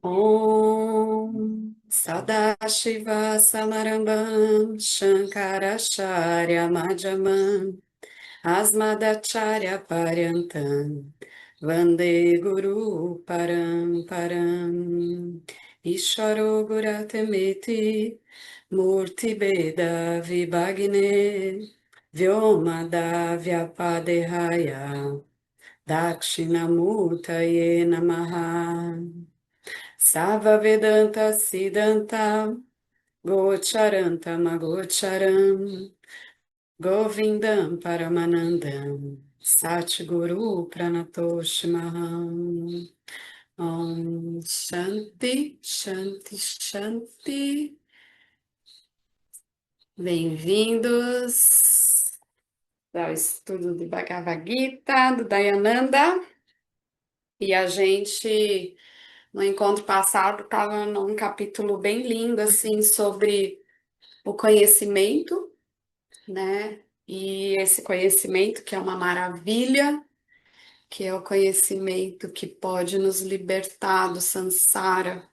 Om Sadashiva Samarambam Shankaracharya Madhyamam Asmadacharya Paryantam Vande Guru Param Ishvaro Guratemeti Murti Beda Vibhagne Vyomada Vyapadehaya Dakshinamurtaye Namaha Sava Vedanta Siddhanta Gocharanta Magocharam Govindam Paramanandam Satguru Pranatosh Maham Om Shanti Shanti Shanti. Bem-vindos ao estudo do Bhagavad Gita, do Dayananda. E a gente, no encontro passado, estava num capítulo bem lindo, assim, sobre o conhecimento, né? E esse conhecimento que é uma maravilha, que é o conhecimento que pode nos libertar do samsara,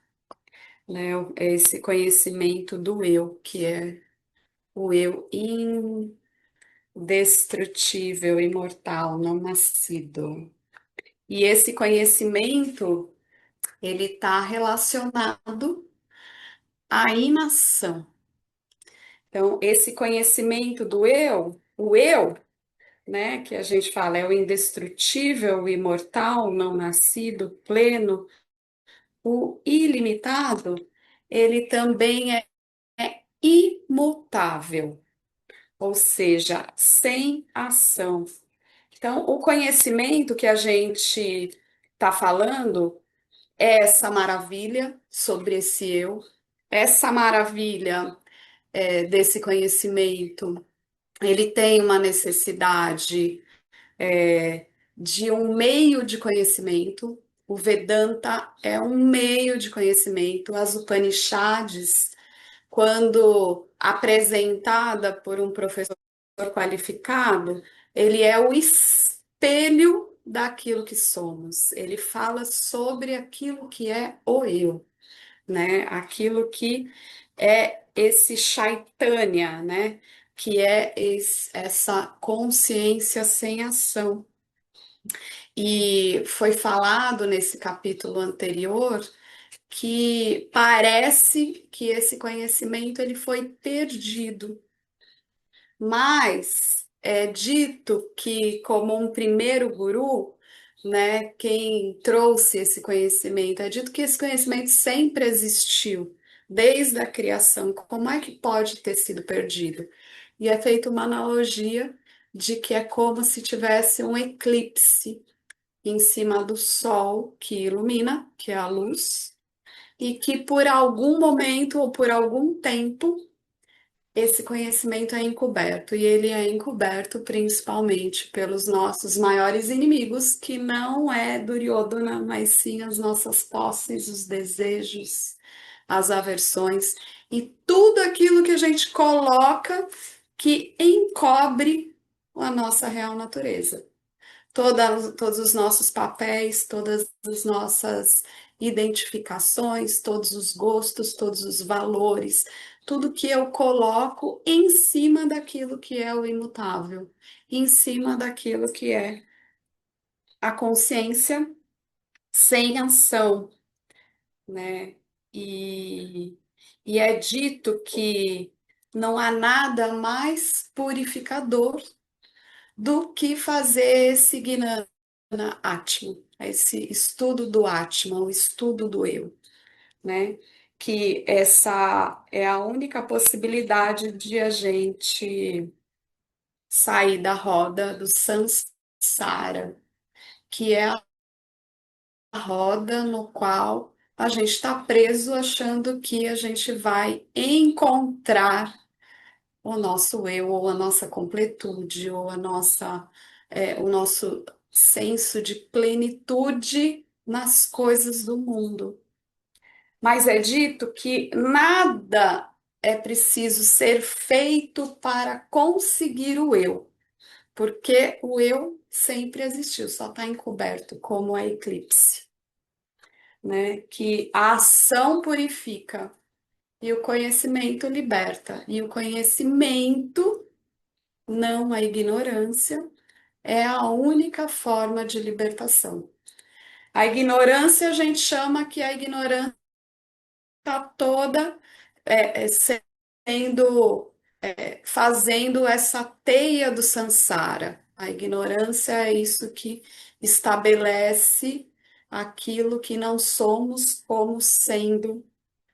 né? Esse conhecimento do eu, que é o eu indestrutível, imortal, não nascido. E esse conhecimento, ele está relacionado à inação. Então, esse conhecimento do eu, o eu, né, que a gente fala é o indestrutível, o imortal, não nascido, pleno, o ilimitado, ele também é imutável, ou seja, sem ação. Então, o conhecimento que a gente está falando é essa maravilha sobre esse eu, essa maravilha desse conhecimento, ele tem uma necessidade é, de um meio de conhecimento. O Vedanta é um meio de conhecimento. As Upanishads, quando apresentada por um professor qualificado, ele é o espelho daquilo que somos. Ele fala sobre aquilo que é o eu, né? Aquilo que é esse Chaitanya, né? Que é essa consciência sem ação. E foi falado nesse capítulo anterior que parece que esse conhecimento ele foi perdido, mas é dito que como um primeiro guru, né, quem trouxe esse conhecimento, é dito que esse conhecimento sempre existiu, desde a criação. Como é que pode ter sido perdido? E é feita uma analogia de que é como se tivesse um eclipse em cima do sol que ilumina, que é a luz, e que por algum momento ou por algum tempo esse conhecimento é encoberto, e ele é encoberto principalmente pelos nossos maiores inimigos, que não é Duryodhana, mas sim as nossas posses, os desejos, as aversões e tudo aquilo que a gente coloca que encobre a nossa real natureza. Todos os nossos papéis, todas as nossas identificações, todos os gostos, todos os valores, tudo que eu coloco em cima daquilo que é o imutável, em cima daquilo que é a consciência sem ação, né? E, e é dito que não há nada mais purificador do que fazer esse Gnana Atma, esse estudo do Atma, o estudo do eu, né? Que essa é a única possibilidade de a gente sair da roda do samsara, que é a roda no qual a gente está preso achando que a gente vai encontrar o nosso eu, ou a nossa completude, ou o nosso senso de plenitude nas coisas do mundo. Mas é dito que nada é preciso ser feito para conseguir o eu, porque o eu sempre existiu, só está encoberto como a eclipse. né? Que a ação purifica e o conhecimento liberta. E o conhecimento, não a ignorância, é a única forma de libertação. A ignorância, a gente chama que a ignorância está toda sendo, fazendo essa teia do samsara. A ignorância é isso que estabelece aquilo que não somos como sendo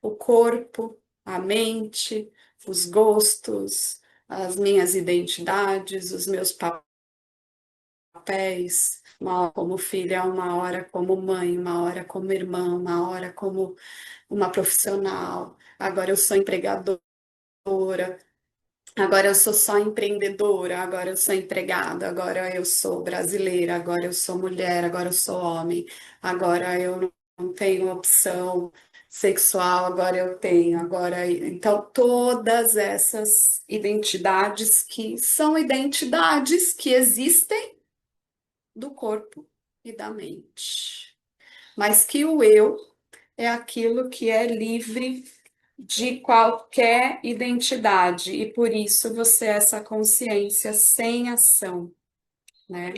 o corpo, a mente, os gostos, as minhas identidades, os meus papéis, uma hora como filha, uma hora como mãe, uma hora como irmã, uma hora como uma profissional. Agora eu sou empregadora, agora eu sou só empreendedora, agora eu sou empregada, agora eu sou brasileira, agora eu sou mulher, agora eu sou homem, agora eu não tenho opção sexual, agora eu tenho, agora então todas essas identidades que são identidades que existem do corpo e da mente, mas que o eu é aquilo que é livre de qualquer identidade, e por isso você é essa consciência sem ação, né?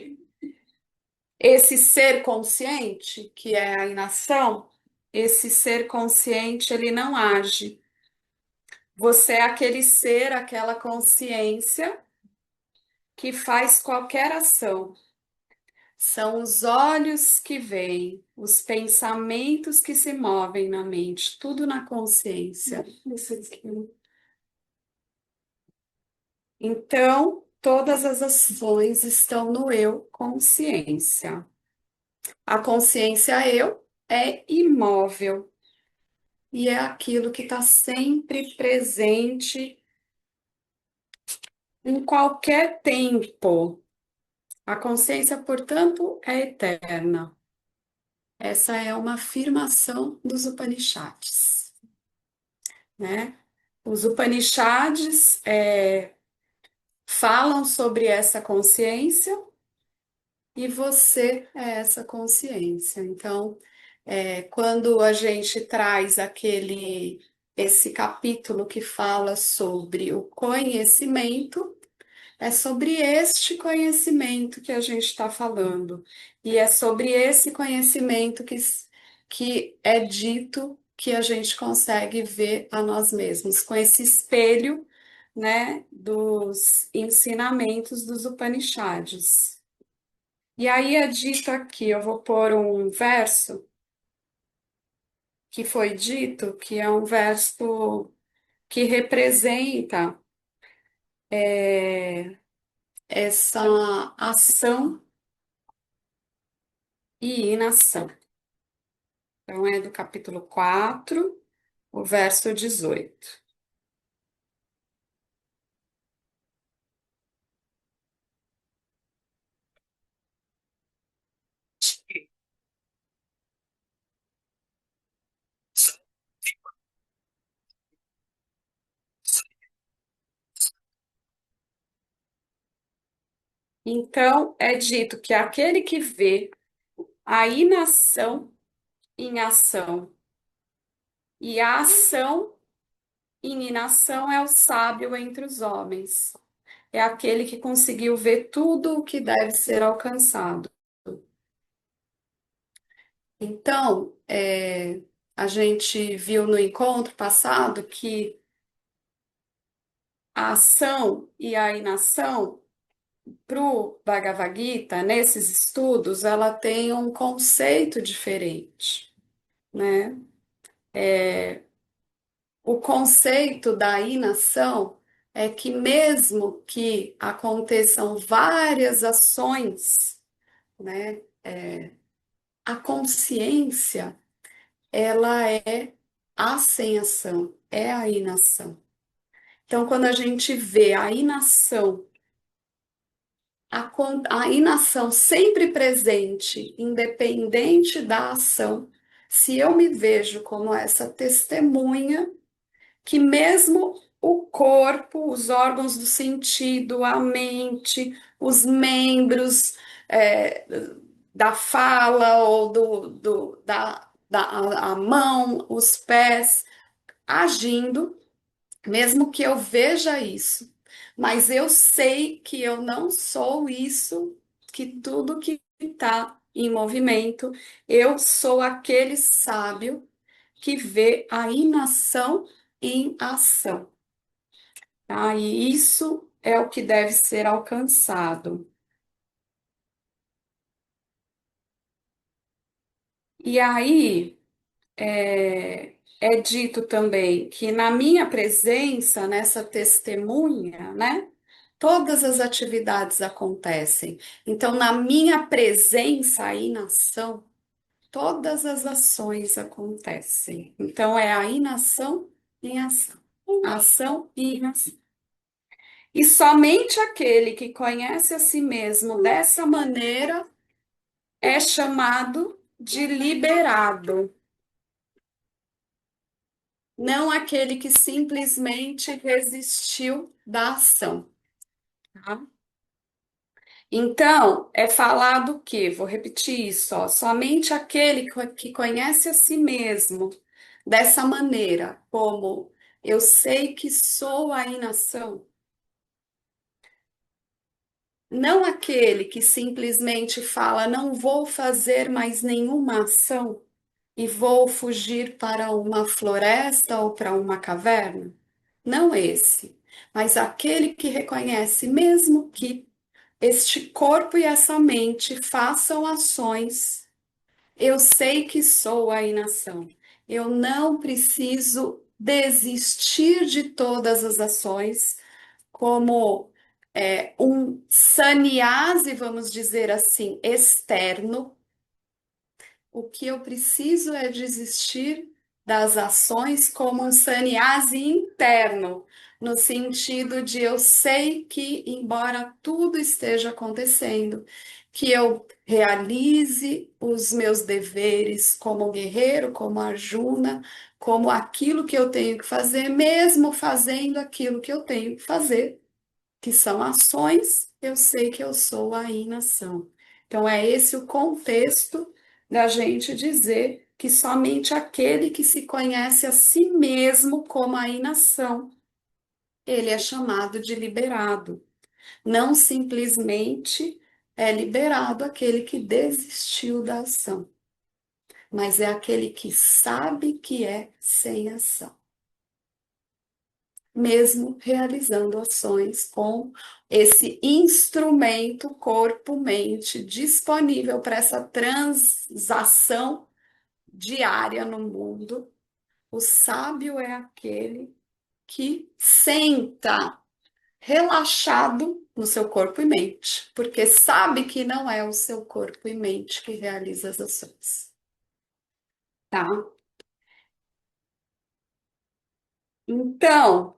Esse ser consciente, que é a inação, esse ser consciente, ele não age. Você é aquele ser, aquela consciência que faz qualquer ação. São os olhos que veem, os pensamentos que se movem na mente, tudo na consciência. Então, todas as ações estão no eu consciência. A consciência eu é imóvel e é aquilo que está sempre presente em qualquer tempo. A consciência, portanto, é eterna. Essa é uma afirmação dos Upanishads, né? Os Upanishads falam sobre essa consciência e você é essa consciência. Então, quando a gente traz esse capítulo que fala sobre o conhecimento, é sobre este conhecimento que a gente está falando. E é sobre esse conhecimento que é dito que a gente consegue ver a nós mesmos, com esse espelho, né, dos ensinamentos dos Upanishads. E aí é dito aqui, eu vou pôr um verso que foi dito, que é um verso que representa essa ação e inação. Então, é do capítulo 4, o verso 18. Então, é dito que aquele que vê a inação em ação e a ação em inação é o sábio entre os homens. É aquele que conseguiu ver tudo o que deve ser alcançado. Então, a gente viu no encontro passado que a ação e a inação, para o Bhagavad Gita, nesses estudos, ela tem um conceito diferente, né? O conceito da inação é que mesmo que aconteçam várias ações, né, a consciência, ela é a sem ação, é a inação. Então, quando a gente vê a inação, a inação sempre presente, independente da ação, se eu me vejo como essa testemunha, que mesmo o corpo, os órgãos do sentido, a mente, os membros, é, da fala ou a mão, os pés, agindo, mesmo que eu veja isso, mas eu sei que eu não sou isso, que tudo que está em movimento, eu sou aquele sábio que vê a inação em ação, tá? E isso é o que deve ser alcançado. E aí, é dito também que na minha presença, nessa testemunha, né, todas as atividades acontecem. Então, na minha presença aí na ação, todas as ações acontecem. Então, é a inação em ação. Ação e inação. E somente aquele que conhece a si mesmo dessa maneira é chamado de liberado. Não aquele que simplesmente resistiu da ação, tá? Então, é falado o quê? Vou repetir isso, ó. Somente aquele que conhece a si mesmo dessa maneira, como eu sei que sou a inação, não aquele que simplesmente fala, não vou fazer mais nenhuma ação e vou fugir para uma floresta ou para uma caverna. Não esse, mas aquele que reconhece, mesmo que este corpo e essa mente façam ações, eu sei que sou a inação. Eu não preciso desistir de todas as ações, como um sannyasi, vamos dizer assim, externo. O que eu preciso é desistir das ações como um sannyasi interno, no sentido de eu sei que, embora tudo esteja acontecendo, que eu realize os meus deveres como guerreiro, como Arjuna, como aquilo que eu tenho que fazer, mesmo fazendo aquilo que eu tenho que fazer, que são ações, eu sei que eu sou a inação. Então, é esse o contexto da gente dizer que somente aquele que se conhece a si mesmo como a inação, ele é chamado de liberado. Não simplesmente é liberado aquele que desistiu da ação, mas é aquele que sabe que é sem ação, mesmo realizando ações com esse instrumento corpo-mente disponível para essa transação diária no mundo. O sábio é aquele que senta relaxado no seu corpo e mente, porque sabe que não é o seu corpo e mente que realiza as ações, tá? Então,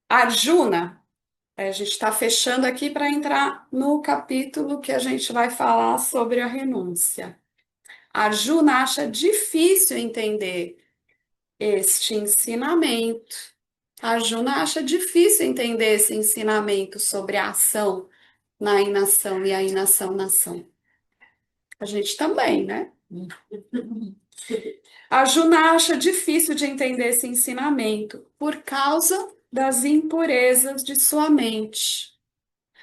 Arjuna, a gente está fechando aqui para entrar no capítulo que a gente vai falar sobre a renúncia. Arjuna acha difícil entender este ensinamento. Arjuna acha difícil entender esse ensinamento sobre a ação na inação e a inação na ação. A gente também, né? Arjuna acha difícil de entender esse ensinamento por causa das impurezas de sua mente,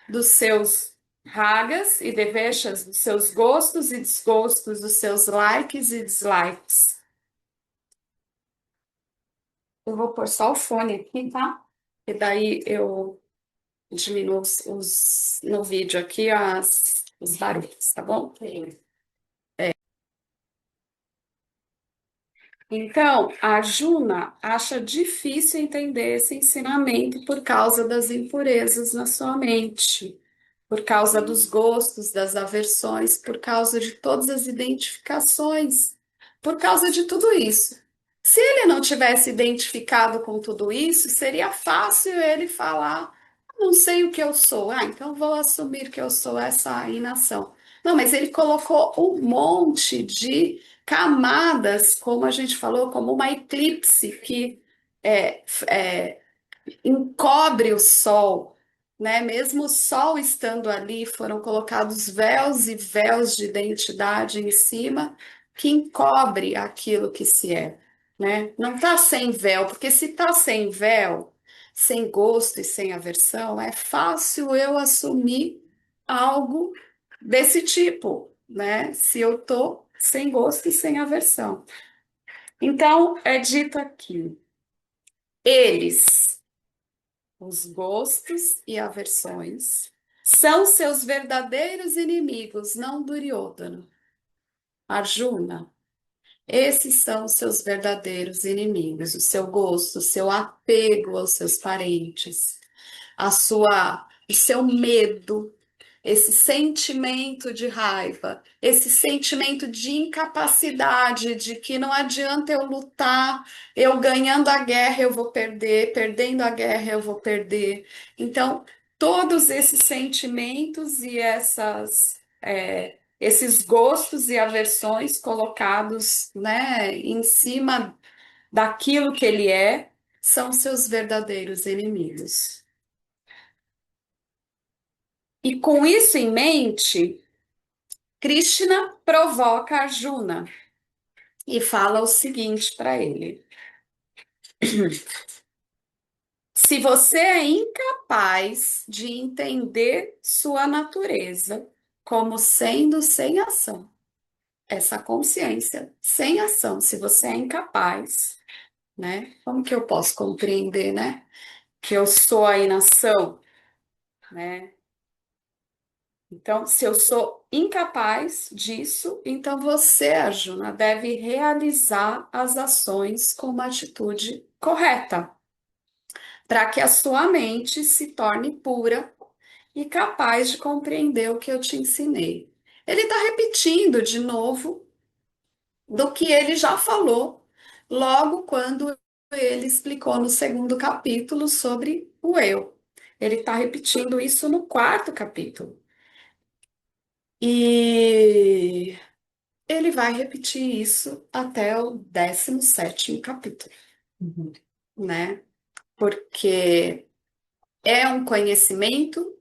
dos seus ragas e deveshas, dos seus gostos e desgostos, dos seus likes e dislikes. Eu vou pôr só o fone aqui, tá? E daí eu diminuo no vídeo aqui os barulhos, tá bom? Então, a Juna acha difícil entender esse ensinamento por causa das impurezas na sua mente, por causa dos gostos, das aversões, por causa de todas as identificações, por causa de tudo isso. Se ele não tivesse identificado com tudo isso, seria fácil ele falar: não sei o que eu sou, então vou assumir que eu sou essa inação. Não, mas ele colocou um monte de camadas, como a gente falou, como uma eclipse que é, encobre o sol, né? Mesmo o sol estando ali, foram colocados véus e véus de identidade em cima que encobre aquilo que se é, né? Não está sem véu, porque se está sem véu, sem gosto e sem aversão, é fácil eu assumir algo desse tipo, né? Se eu tô sem gosto e sem aversão. Então, é dito aqui, eles, os gostos e aversões, são seus verdadeiros inimigos, não Duryodhana. Arjuna, esses são os seus verdadeiros inimigos, o seu gosto, o seu apego aos seus parentes, o seu medo, esse sentimento de raiva, esse sentimento de incapacidade, de que não adianta eu lutar, eu ganhando a guerra eu vou perder, perdendo a guerra eu vou perder. Então, todos esses sentimentos e esses gostos e aversões colocados, né, em cima daquilo que ele é, são seus verdadeiros inimigos. E com isso em mente, Krishna provoca Arjuna e fala o seguinte para ele: se você é incapaz de entender sua natureza como sendo sem ação, essa consciência sem ação, se você é incapaz, né? Como que eu posso compreender, né? Que eu sou a inação, né? Então, se eu sou incapaz disso, então você, Arjuna, deve realizar as ações com uma atitude correta, para que a sua mente se torne pura e capaz de compreender o que eu te ensinei. Ele está repetindo de novo do que ele já falou logo quando ele explicou no segundo capítulo sobre o eu. Ele está repetindo isso no quarto capítulo. E ele vai repetir isso até o 17º capítulo, Uhum. né? Porque é um conhecimento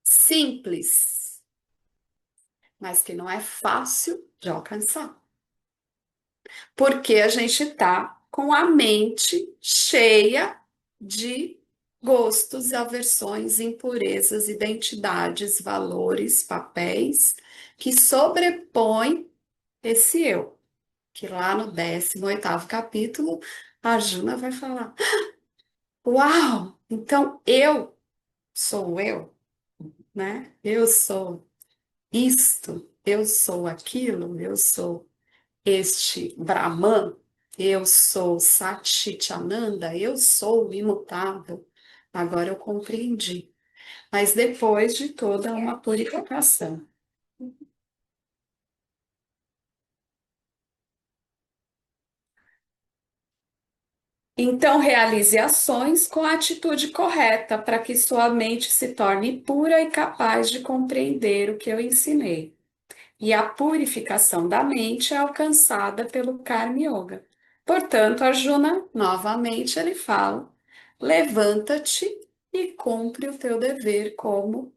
simples, mas que não é fácil de alcançar. Porque a gente está com a mente cheia de gostos, aversões, impurezas, identidades, valores, papéis que sobrepõem esse eu. Que lá no 18º capítulo, a Arjuna vai falar: Uau! Então eu, né? Eu sou isto, eu sou aquilo, eu sou este Brahman, eu sou Satchitananda, eu sou o imutável. Agora eu compreendi. Mas depois de toda uma purificação. Então, realize ações com a atitude correta para que sua mente se torne pura e capaz de compreender o que eu ensinei. E a purificação da mente é alcançada pelo Karma Yoga. Portanto, Arjuna, novamente, ele fala: levanta-te e cumpre o teu dever como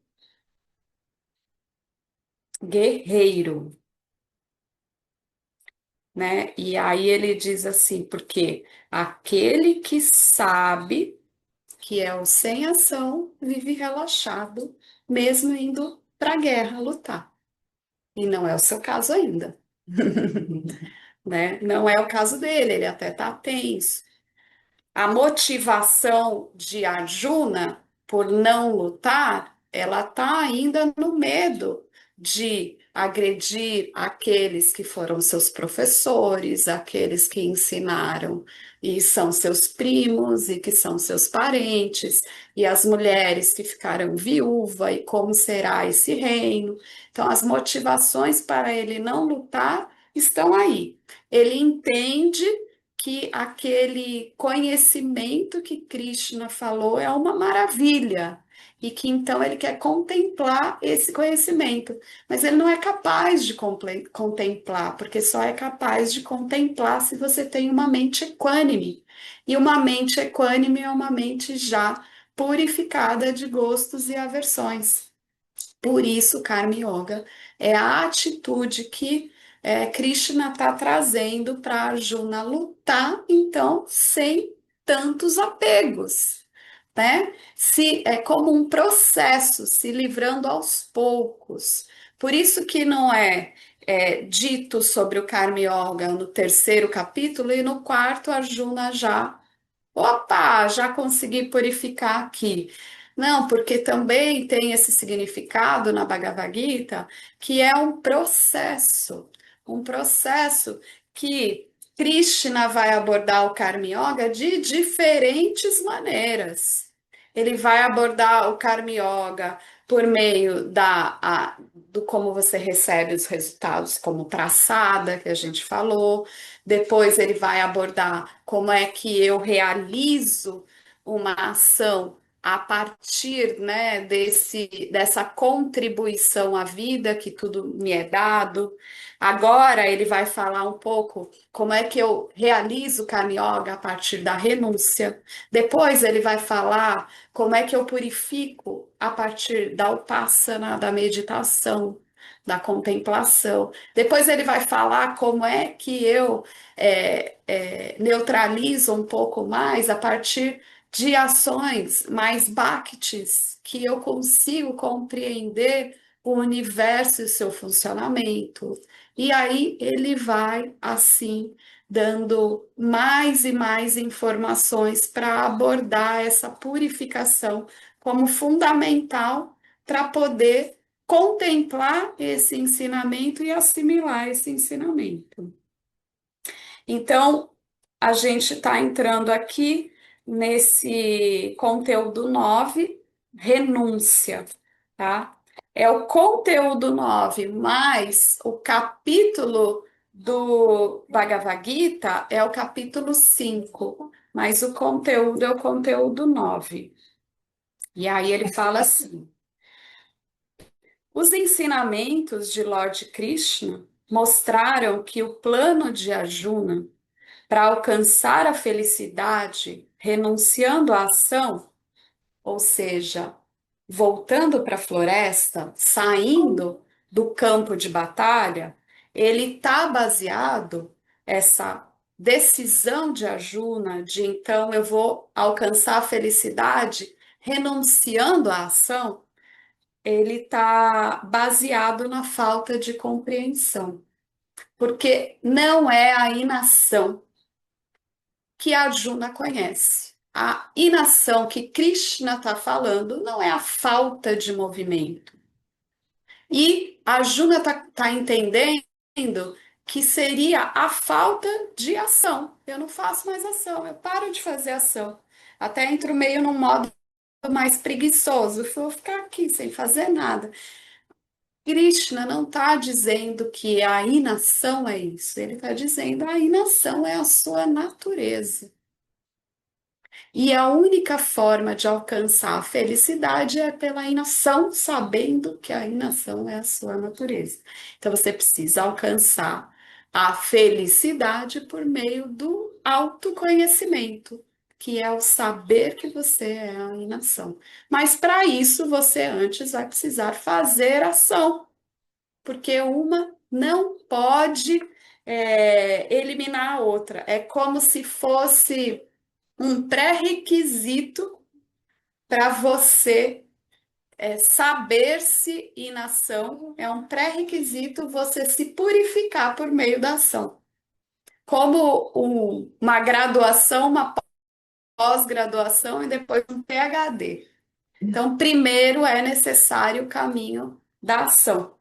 guerreiro, né? E aí ele diz assim, porque aquele que sabe que é o sem ação, vive relaxado, mesmo indo para a guerra lutar. E não é o seu caso ainda, né? Não é o caso dele, ele até está tenso. A motivação de Arjuna por não lutar, ela está ainda no medo de agredir aqueles que foram seus professores, aqueles que ensinaram e são seus primos e que são seus parentes, e as mulheres que ficaram viúvas e como será esse reino. Então, as motivações para ele não lutar estão aí. Ele entende que aquele conhecimento que Krishna falou é uma maravilha e que então ele quer contemplar esse conhecimento, mas ele não é capaz de contemplar, porque só é capaz de contemplar se você tem uma mente equânime. E uma mente equânime é uma mente já purificada de gostos e aversões. Por isso, Karma Yoga é a atitude que Krishna está trazendo para Arjuna lutar, então, sem tantos apegos, né? Se é como um processo, se livrando aos poucos. Por isso que não é dito sobre o Karma Yoga no terceiro capítulo e no quarto Arjuna já, opa, já consegui purificar aqui. Não, porque também tem esse significado na Bhagavad Gita, que é um processo que Krishna vai abordar o Karma Yoga de diferentes maneiras. Ele vai abordar o Karma Yoga por meio do como você recebe os resultados, como traçada, que a gente falou. Depois ele vai abordar como é que eu realizo uma ação a partir, né, dessa contribuição à vida que tudo me é dado. Agora ele vai falar um pouco como é que eu realizo o Karma Yoga a partir da renúncia. Depois ele vai falar como é que eu purifico a partir da Upasana, da meditação, da contemplação. Depois ele vai falar como é que eu neutralizo um pouco mais a partir de ações mais bhaktis, que eu consigo compreender o universo e o seu funcionamento. E aí ele vai assim dando mais e mais informações para abordar essa purificação como fundamental para poder contemplar esse ensinamento e assimilar esse ensinamento. Então, a gente está entrando aqui nesse conteúdo 9, renúncia, tá? É o conteúdo 9, mais o capítulo do Bhagavad Gita é o capítulo 5, mas o conteúdo é o conteúdo 9. E aí ele fala assim: os ensinamentos de Lord Krishna mostraram que o plano de Arjuna para alcançar a felicidade, renunciando à ação, ou seja, voltando para a floresta, saindo do campo de batalha, ele está baseado, essa decisão de Arjuna, de então eu vou alcançar a felicidade renunciando à ação, ele está baseado na falta de compreensão, porque não é a inação que a Arjuna conhece. A inação que Krishna está falando não é a falta de movimento. E a Arjuna está entendendo que seria a falta de ação. Eu não faço mais ação, eu paro de fazer ação. Até entro meio num modo mais preguiçoso. Vou ficar aqui sem fazer nada. Krishna não está dizendo que a inação é isso. Ele está dizendo que a inação é a sua natureza. E a única forma de alcançar a felicidade é pela inação, sabendo que a inação é a sua natureza. Então você precisa alcançar a felicidade por meio do autoconhecimento, que é o saber que você é a inação. Mas para isso você antes vai precisar fazer ação, porque uma não pode eliminar a outra. É como se fosse um pré-requisito para você saber-se in ação, é um pré-requisito você se purificar por meio da ação. Como uma graduação, uma pós-graduação e depois um PhD. Então, primeiro é necessário o caminho da ação.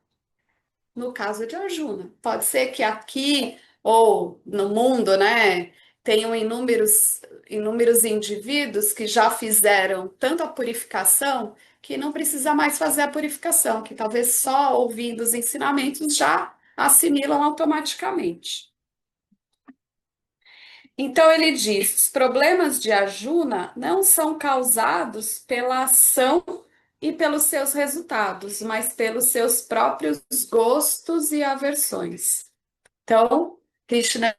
No caso de Arjuna, pode ser que aqui ou no mundo, né, tenham inúmeros indivíduos que já fizeram tanto a purificação que não precisa mais fazer a purificação, que talvez só ouvindo os ensinamentos já assimilam automaticamente. Então ele diz: os problemas de Arjuna não são causados pela ação e pelos seus resultados, mas pelos seus próprios gostos e aversões. Então, Krishna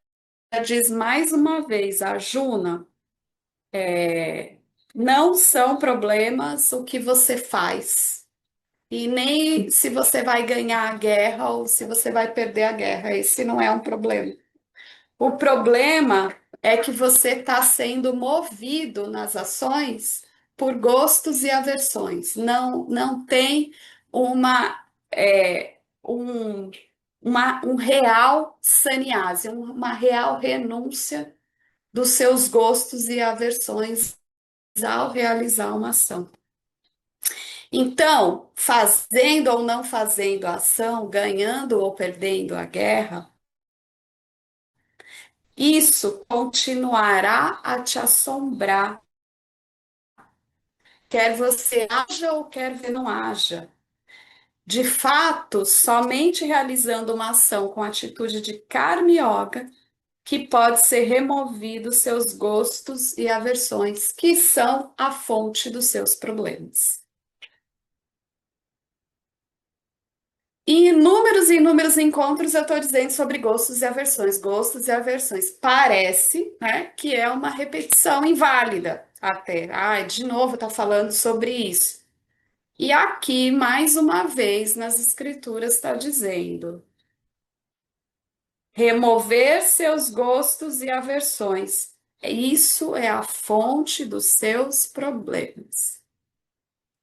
diz mais uma vez, Arjuna, não são problemas o que você faz, E nem se você vai ganhar a guerra ou se você vai perder a guerra. Esse não é um problema. O problema é que você está sendo movido nas ações por gostos e aversões. Não tem uma, um real saniase, uma real renúncia dos seus gostos e aversões ao realizar uma ação. Então, fazendo ou não fazendo a ação, ganhando ou perdendo a guerra, isso continuará a te assombrar, quer você haja ou quer que não haja. De fato, somente realizando uma ação com atitude de karma yoga que pode ser removido seus gostos e aversões, que são a fonte dos seus problemas. Em inúmeros e inúmeros encontros eu estou dizendo sobre gostos e aversões, gostos e aversões. Parece, né, que é uma repetição inválida até. Ai, de novo está falando sobre isso. E aqui, mais uma vez, nas escrituras está dizendo: remover seus gostos e aversões. Isso é a fonte dos seus problemas.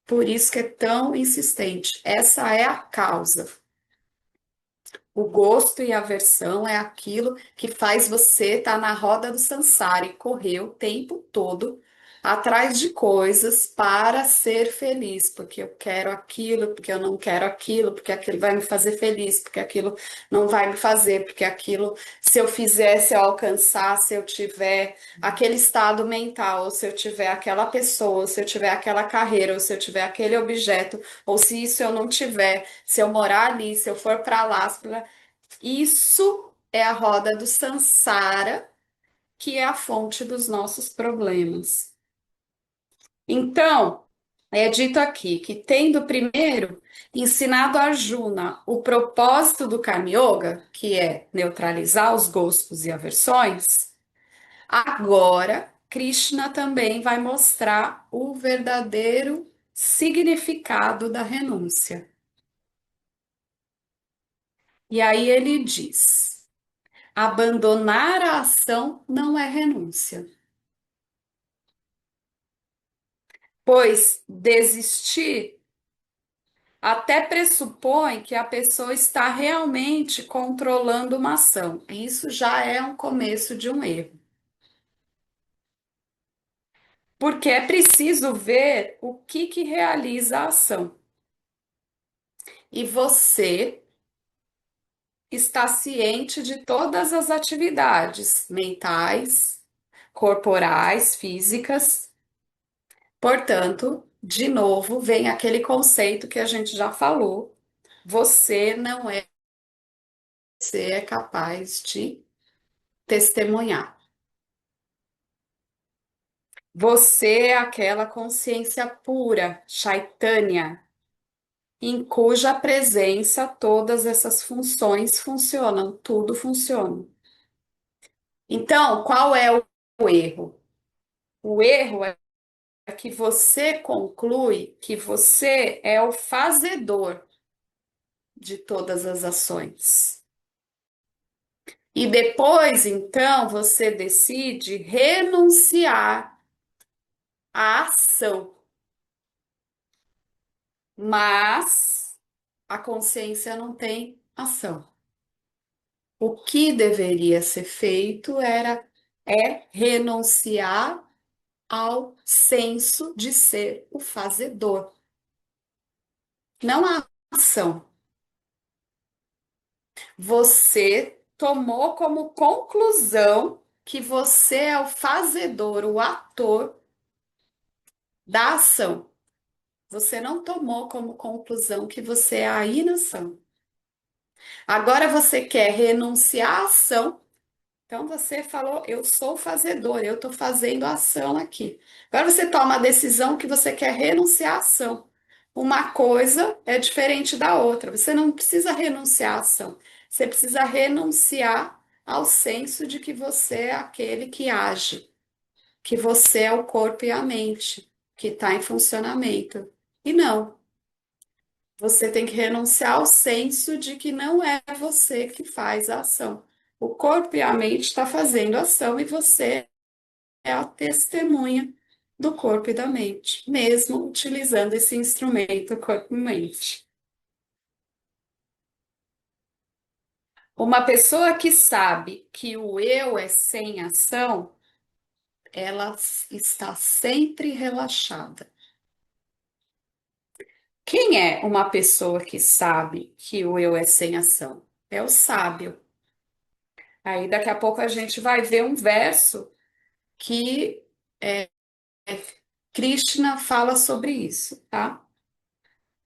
Por isso que é tão insistente. Essa é a causa. O gosto e a aversão é aquilo que faz você estar na roda do samsara e correr o tempo todo atrás de coisas para ser feliz, porque eu quero aquilo, porque eu não quero aquilo, porque aquilo vai me fazer feliz, porque aquilo não vai me fazer, porque aquilo, se eu fizer, se eu alcançar, se eu tiver aquele estado mental, ou se eu tiver aquela pessoa, ou se eu tiver aquela carreira, ou se eu tiver aquele objeto, ou se isso eu não tiver, se eu morar ali, se eu for para lá, isso é a roda do Sansara, que é a fonte dos nossos problemas. Então, é dito aqui que, tendo primeiro ensinado a Arjuna o propósito do Karma Yoga, que é neutralizar os gostos e aversões, agora Krishna também vai mostrar o verdadeiro significado da renúncia. E aí ele diz: abandonar a ação não é renúncia, pois desistir até pressupõe que a pessoa está realmente controlando uma ação. Isso já é um começo de um erro. Porque é preciso ver o que realiza a ação. E você está ciente de todas as atividades mentais, corporais, físicas. Portanto, de novo, vem aquele conceito que a gente já falou. Você não é, você é capaz de testemunhar. Você é aquela consciência pura, Chaitanya, em cuja presença todas essas funções funcionam, tudo funciona. Então, qual é o erro? O erro é que você conclui que você é o fazedor de todas as ações. E depois, então, você decide renunciar à ação. Mas a consciência não tem ação. O que deveria ser feito é renunciar ao senso de ser o fazedor, não a ação. Você tomou como conclusão que você é o fazedor, o ator da ação. Você não tomou como conclusão que você é a inação. Agora você quer renunciar à ação. Então você falou, eu sou fazedor, eu estou fazendo a ação aqui. Agora você toma a decisão que você quer renunciar à ação. Uma coisa é diferente da outra. Você não precisa renunciar à ação. Você precisa renunciar ao senso de que você é aquele que age, que você é o corpo e a mente, que está em funcionamento. E não. Você tem que renunciar ao senso de que não é você que faz a ação. O corpo e a mente estão fazendo a ação e você é a testemunha do corpo e da mente, mesmo utilizando esse instrumento corpo e mente. Uma pessoa que sabe que o eu é sem ação, ela está sempre relaxada. Quem é uma pessoa que sabe que o eu é sem ação? É o sábio. Aí daqui a pouco a gente vai ver um verso que Krishna fala sobre isso, tá?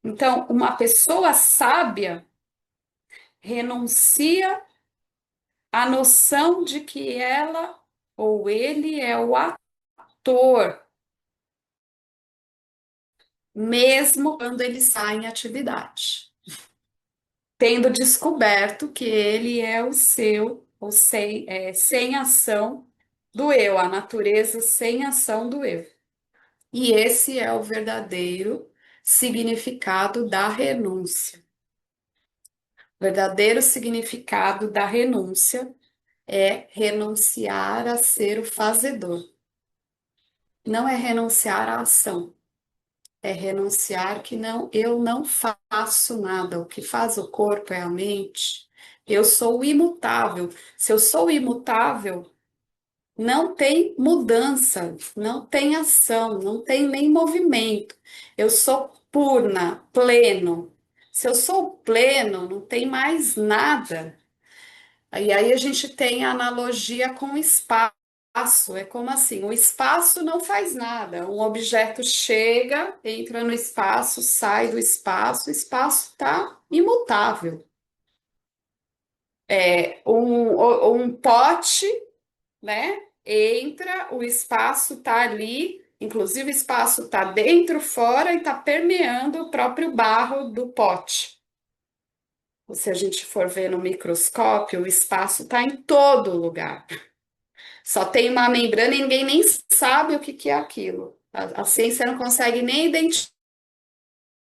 Então, uma pessoa sábia renuncia à noção de que ela ou ele é o ator, mesmo quando ele está em atividade, tendo descoberto que ele é o seu, ou sem ação do eu, a natureza sem ação do eu. E esse é o verdadeiro significado da renúncia. O verdadeiro significado da renúncia é renunciar a ser o fazedor. Não é renunciar à ação, é renunciar que não, eu não faço nada. O que faz o corpo é a mente. Eu sou imutável. Se eu sou imutável, não tem mudança, não tem ação, não tem nem movimento. Eu sou purna, pleno. Se eu sou pleno, não tem mais nada. E aí a gente tem a analogia com o espaço. É como assim? O espaço não faz nada. Um objeto chega, entra no espaço, sai do espaço, o espaço está imutável. Um pote, né? Entra, o espaço está ali, inclusive o espaço está dentro, fora e está permeando o próprio barro do pote. Se a gente for ver no microscópio, o espaço está em todo lugar. Só tem uma membrana e ninguém nem sabe o que que é aquilo. A ciência não consegue nem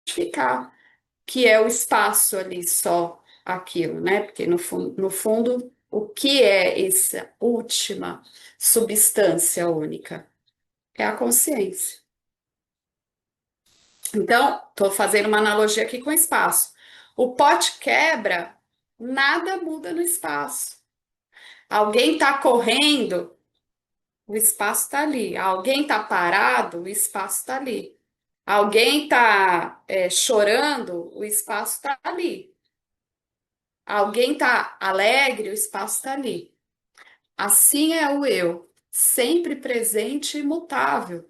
identificar que é o espaço ali só aquilo, né? Porque no fundo, o que é essa última substância única? É a consciência. Então, estou fazendo uma analogia aqui com o espaço. O pote quebra, nada muda no espaço. Alguém está correndo, o espaço está ali. Alguém está parado, o espaço está ali. Alguém está chorando, o espaço está ali. Alguém está alegre, o espaço está ali. Assim é o eu, sempre presente e imutável,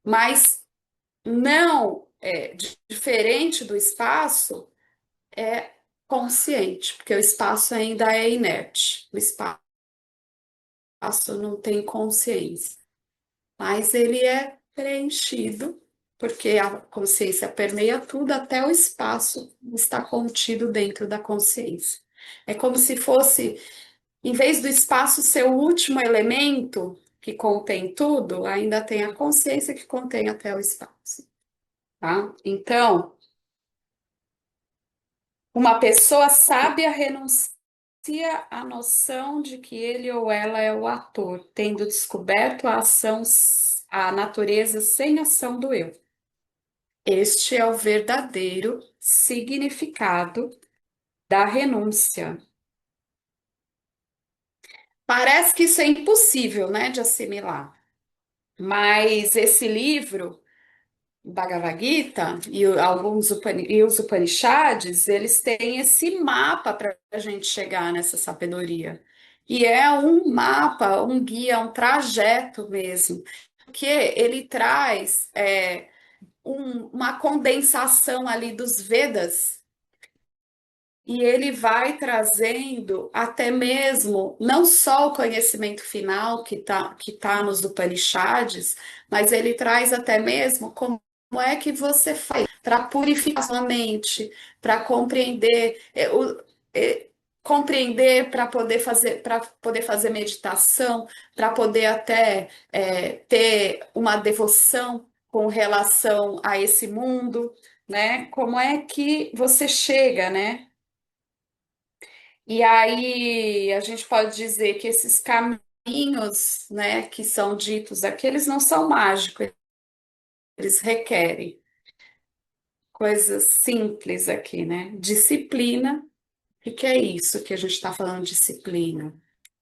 mas não diferente do espaço, é consciente, porque o espaço ainda é inerte. O espaço não tem consciência. Mas ele é preenchido, porque a consciência permeia tudo, até o espaço está contido dentro da consciência. É como se fosse, em vez do espaço ser o último elemento que contém tudo, ainda tem a consciência que contém até o espaço, tá? Então, uma pessoa sábia renuncia à noção de que ele ou ela é o ator, tendo descoberto a ação, a natureza sem ação do eu. Este é o verdadeiro significado da renúncia. Parece que isso é impossível, né, de assimilar, mas esse livro, Bhagavad Gita, e os Upanishads, eles têm esse mapa para a gente chegar nessa sabedoria. E é um mapa, um guia, um trajeto mesmo, porque ele traz uma condensação ali dos Vedas. E ele vai trazendo até mesmo, não só o conhecimento final que tá nos Upanishads, mas ele traz até mesmo como é que você faz para purificar sua mente, para compreender, compreender para poder fazer meditação, para poder até ter uma devoção. com relação a esse mundo, né? Como é que você chega, né? E aí a gente pode dizer que esses caminhos, né, que são ditos aqui, eles não são mágicos, eles requerem coisas simples aqui, né? Disciplina. O que é isso que a gente está falando de disciplina?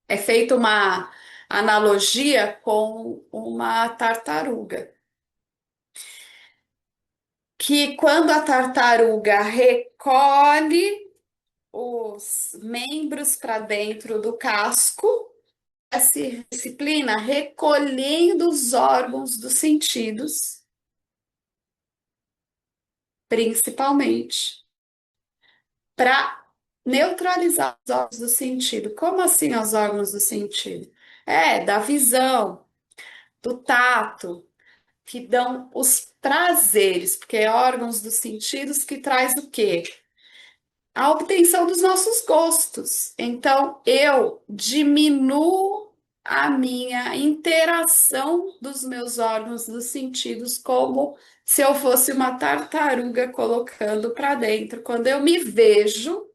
É feita uma analogia com uma tartaruga, que quando a tartaruga recolhe os membros para dentro do casco, essa disciplina recolhendo os órgãos dos sentidos, principalmente, para neutralizar os órgãos do sentido. Como assim os órgãos do sentido? É, da visão, do tato, que dão os prazeres, porque é órgãos dos sentidos que traz o quê? A obtenção dos nossos gostos. Então, eu diminuo a minha interação dos meus órgãos dos sentidos como se eu fosse uma tartaruga colocando para dentro. Quando eu me vejo,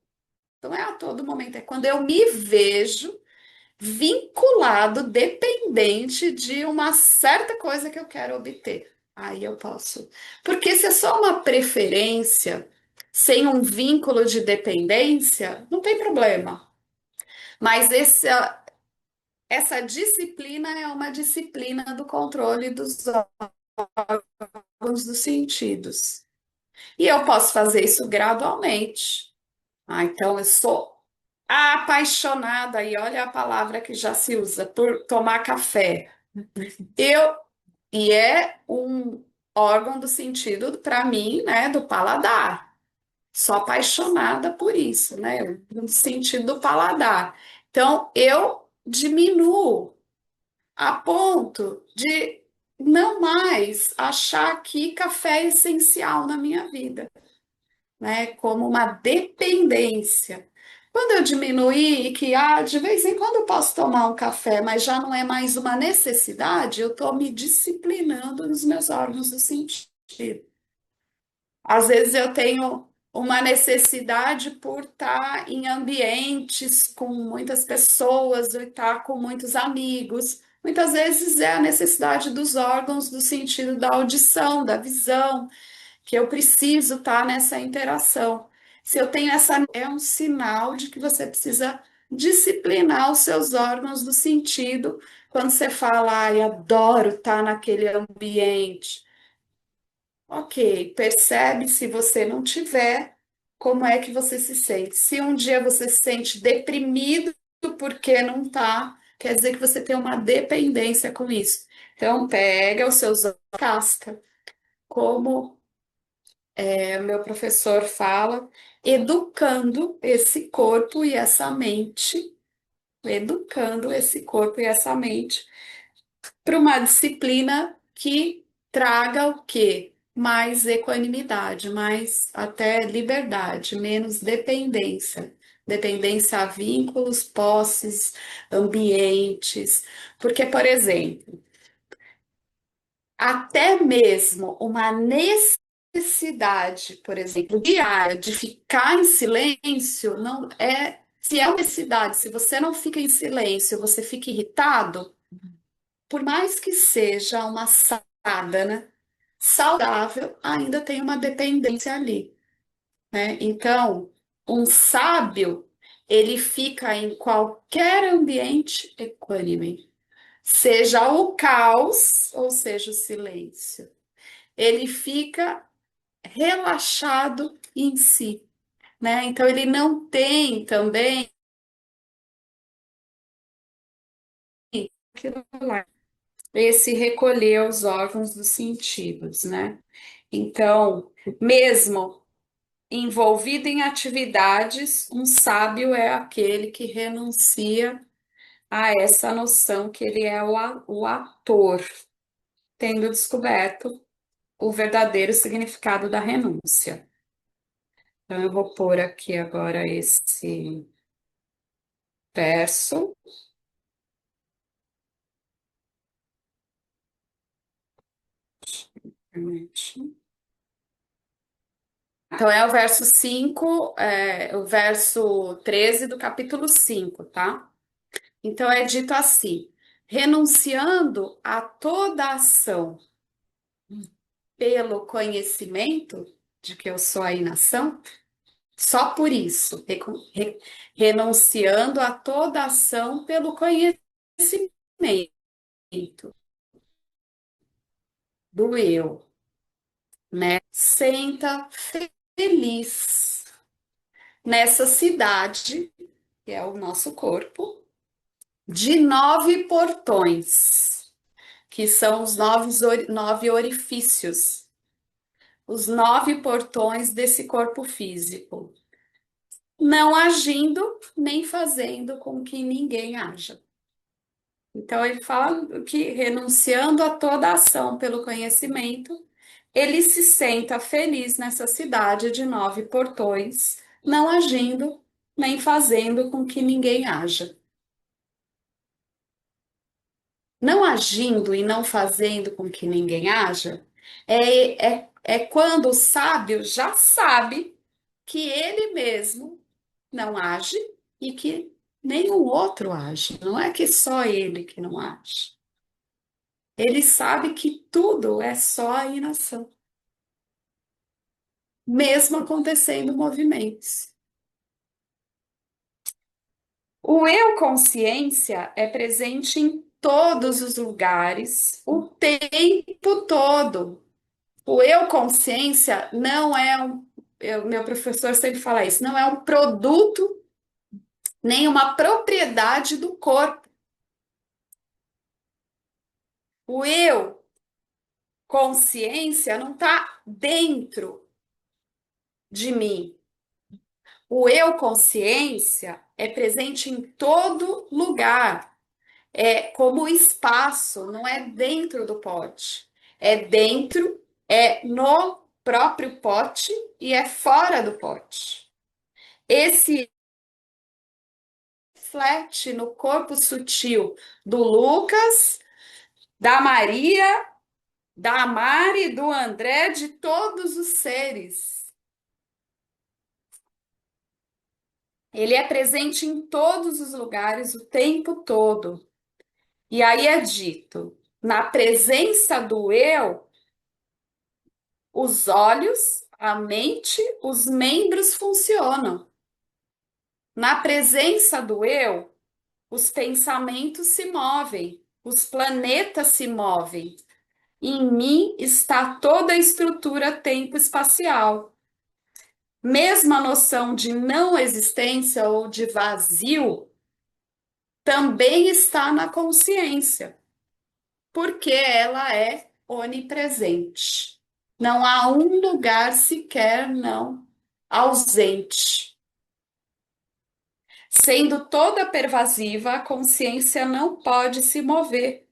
não é a todo momento, é quando eu me vejo vinculado, dependente de uma certa coisa que eu quero obter. Aí eu posso. Porque se é só uma preferência, sem um vínculo de dependência, não tem problema. Mas essa disciplina é uma disciplina do controle dos órgãos dos sentidos. E eu posso fazer isso gradualmente. Ah, então eu sou apaixonada, e olha a palavra que já se usa, por tomar café. Eu, e é um órgão do sentido, para mim, né, do paladar. Sou apaixonada por isso, né, no sentido do paladar. Então, eu diminuo a ponto de não mais achar que café é essencial na minha vida, né, como uma dependência. Quando eu diminuí que de vez em quando eu posso tomar um café, mas já não é mais uma necessidade, eu estou me disciplinando nos meus órgãos do sentido. Às vezes eu tenho uma necessidade por estar em ambientes com muitas pessoas, ou estar com muitos amigos. Muitas vezes é a necessidade dos órgãos do sentido da audição, da visão, que eu preciso estar nessa interação. Se eu tenho essa, é um sinal de que você precisa disciplinar os seus órgãos do sentido. Quando você fala, ai, adoro estar naquele ambiente. Ok, percebe se você não tiver, como é que você se sente. Se um dia você se sente deprimido porque não está, quer dizer que você tem uma dependência com isso. Então, pega os seus casca, como o meu professor fala, educando esse corpo e essa mente, educando esse corpo e essa mente para uma disciplina que traga o quê? Mais equanimidade, mais até liberdade, menos dependência. Dependência a vínculos, posses, ambientes. Porque, por exemplo, até mesmo uma necessidade, por exemplo, diária de ficar em silêncio, não é. Se é uma necessidade, se você não fica em silêncio, você fica irritado, por mais que seja uma sadhana saudável, ainda tem uma dependência ali, né? Então, um sábio, ele fica em qualquer ambiente equânime, seja o caos ou seja o silêncio. Ele fica relaxado em si, né? Então ele não tem também aquilo lá, esse recolher os órgãos dos sentidos, né? Então, mesmo envolvido em atividades, um sábio é aquele que renuncia a essa noção que ele é o ator, tendo descoberto o verdadeiro significado da renúncia. Então, eu vou pôr aqui agora esse verso. Então, é o verso 5, o verso 13 do capítulo 5, tá? Então, é dito assim: renunciando a toda ação pelo conhecimento de que eu sou a inação, só por isso, renunciando a toda ação pelo conhecimento do eu, né? Senta feliz nessa cidade, que é o nosso corpo, de 9 portões, que são os 9 orifícios, os 9 portões desse corpo físico, não agindo nem fazendo com que ninguém haja. Então, ele fala que renunciando a toda ação pelo conhecimento, ele se senta feliz nessa cidade de 9 portões, não agindo nem fazendo com que ninguém haja. Não agindo e não fazendo com que ninguém haja é quando o sábio já sabe que ele mesmo não age e que nenhum outro age. Não é que só ele que não age. Ele sabe que tudo é só a inação, mesmo acontecendo movimentos. O eu consciência é presente em todos os lugares, o tempo todo. O eu consciência não é meu professor sempre fala isso, não é um produto nem uma propriedade do corpo. O eu consciência não está dentro de mim. O eu consciência é presente em todo lugar. É como o espaço, não é dentro do pote. É dentro, é no próprio pote e é fora do pote. Esse reflete no corpo sutil do Lucas, da Maria, da Mari, do André, de todos os seres. Ele é presente em todos os lugares o tempo todo. E aí é dito, na presença do eu, os olhos, a mente, os membros funcionam. Na presença do eu, os pensamentos se movem, os planetas se movem. Em mim está toda a estrutura tempo-espacial. Mesmo a noção de não existência ou de vazio também está na consciência, porque ela é onipresente. Não há um lugar sequer não ausente. Sendo toda pervasiva, a consciência não pode se mover.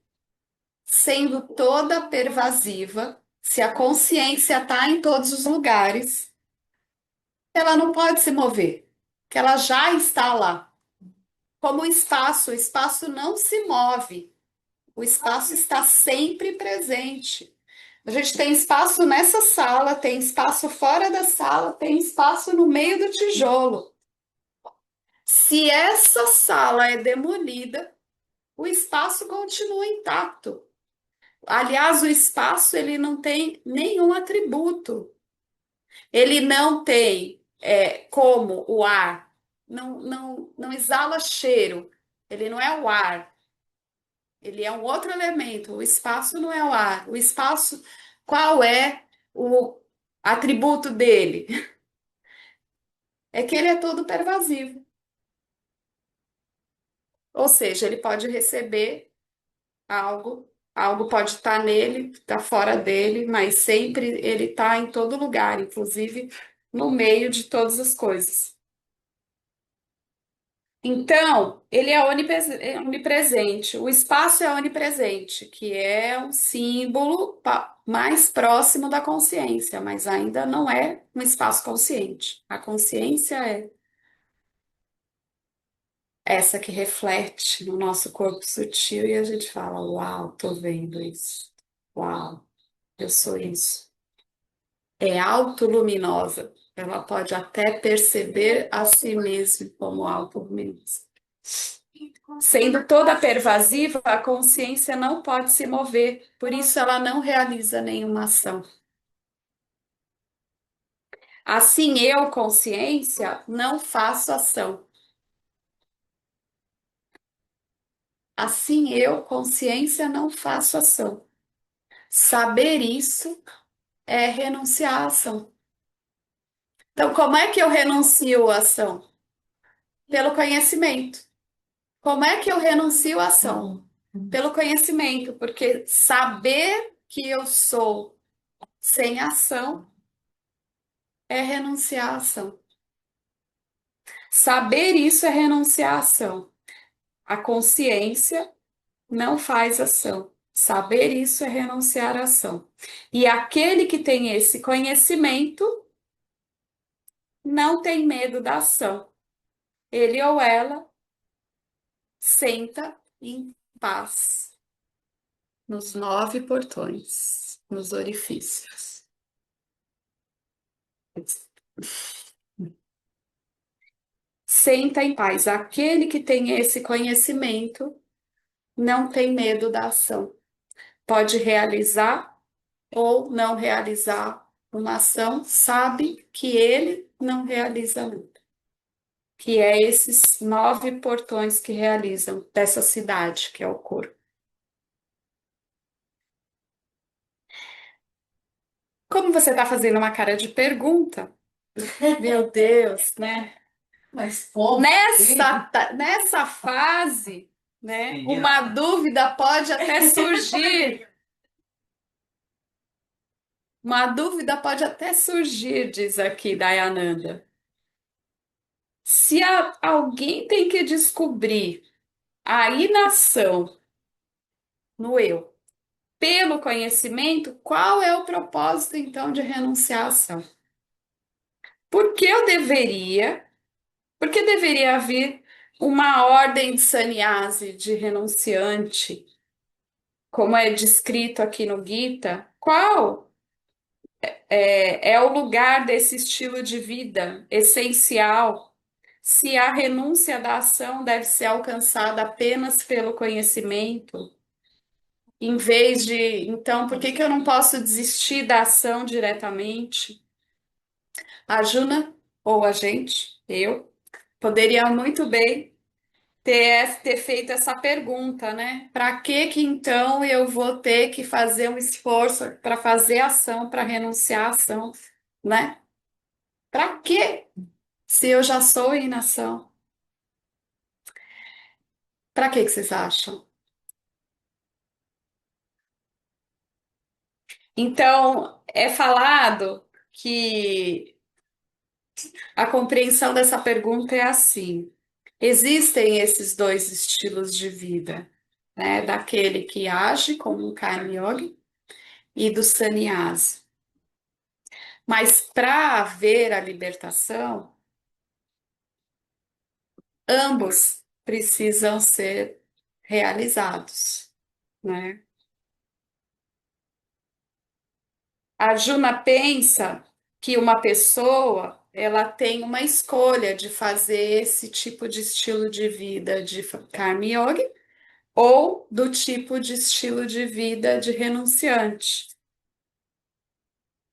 Sendo toda pervasiva, se a consciência está em todos os lugares, ela não pode se mover, que ela já está lá. Como o espaço não se move, o espaço está sempre presente. A gente tem espaço nessa sala, tem espaço fora da sala, tem espaço no meio do tijolo. Se essa sala é demolida, o espaço continua intacto. Aliás, o espaço ele não tem nenhum atributo. Ele não tem como o ar, não exala cheiro. Ele não é o ar, ele é um outro elemento. O espaço não é o ar. O espaço, qual é o atributo dele? É que ele é todo pervasivo. Ou seja, ele pode receber algo, algo pode estar nele, estar fora dele, mas sempre ele está em todo lugar, inclusive no meio de todas as coisas. Então, ele é onipresente. O espaço é onipresente, que é um símbolo mais próximo da consciência, mas ainda não é um espaço consciente. A consciência é essa que reflete no nosso corpo sutil e a gente fala: Uau, tô vendo isso. Uau. eu sou isso. É autoluminosa. Ela pode até perceber a si mesma como autoluminosa. Sendo toda pervasiva, a consciência não pode se mover, por isso ela não realiza nenhuma ação. Assim, eu, consciência, não faço ação. Assim, eu, consciência, não faço ação. Saber isso é renunciar à ação. Então, como é que eu renuncio à ação? Pelo conhecimento. Como é que eu renuncio à ação? Pelo conhecimento, porque saber que eu sou sem ação é renunciar à ação. Saber isso é renunciar à ação. A consciência não faz ação. Saber isso é renunciar à ação. E aquele que tem esse conhecimento não tem medo da ação. Ele ou ela senta em paz nos 9 portões, nos orifícios. Senta em paz. Aquele que tem esse conhecimento não tem medo da ação. Pode realizar ou não realizar uma ação, sabe que ele não realiza nada. Que é esses 9 portões que realizam dessa cidade, que é o corpo. Como você está fazendo uma cara de pergunta, meu Deus, né? Mas como? Nessa fase, né, uma dúvida pode até surgir. Uma dúvida pode até surgir, diz aqui Dayananda. Se alguém tem que descobrir a inação no eu pelo conhecimento, qual é o propósito então de renunciar à ação? Por que eu deveria, por que deveria haver uma ordem de sannyasi, de renunciante, como é descrito aqui no Gita? Qual é o lugar desse estilo de vida essencial? Se a renúncia da ação deve ser alcançada apenas pelo conhecimento, em vez de, então, por que que eu não posso desistir da ação diretamente? A Juna, ou a gente, eu, poderia muito bem ter feito essa pergunta, né? Para que então eu vou ter que fazer um esforço para fazer ação, para renunciar à ação, né? Para quê? Se eu já sou inação. Para que vocês acham? Então, é falado que a compreensão dessa pergunta é assim: existem esses dois estilos de vida, né? Daquele que age como um karma yogi e do sannyasi. Mas para haver a libertação, ambos precisam ser realizados, né? A Juna pensa que uma pessoa ela tem uma escolha de fazer esse tipo de estilo de vida de Karma Yoga ou do tipo de estilo de vida de renunciante.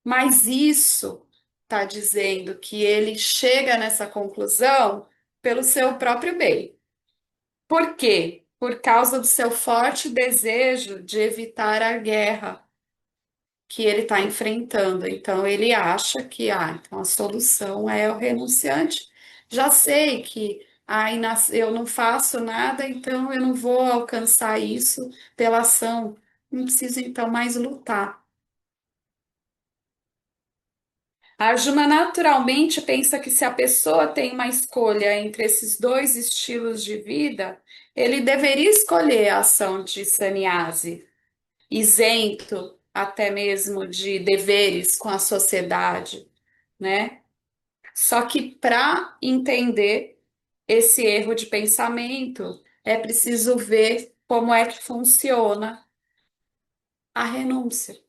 Mas isso está dizendo que ele chega nessa conclusão pelo seu próprio bem. Por quê? Por causa do seu forte desejo de evitar a guerra que ele está enfrentando. Então, ele acha que então a solução é o renunciante. Já sei que eu não faço nada, então eu não vou alcançar isso pela ação. Não preciso, então, mais lutar. A Arjuna naturalmente pensa que se a pessoa tem uma escolha entre esses dois estilos de vida, ele deveria escolher a ação de sannyasi, isento até mesmo de deveres com a sociedade, né? Só que para entender esse erro de pensamento, é preciso ver como é que funciona a renúncia.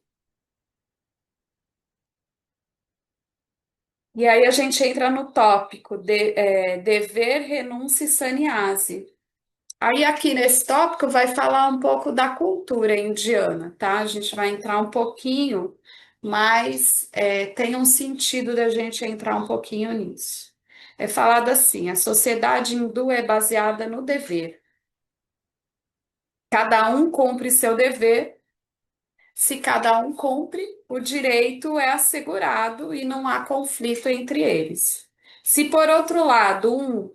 E aí a gente entra no tópico dever, renúncia e sannyasi. Aí aqui nesse tópico vai falar um pouco da cultura indiana, tá? A gente vai entrar um pouquinho, mas tem um sentido da gente entrar um pouquinho nisso. É falado assim: a sociedade hindu é baseada no dever. Cada um cumpre seu dever. Se cada um cumpre, o direito é assegurado e não há conflito entre eles. Se, por outro lado, um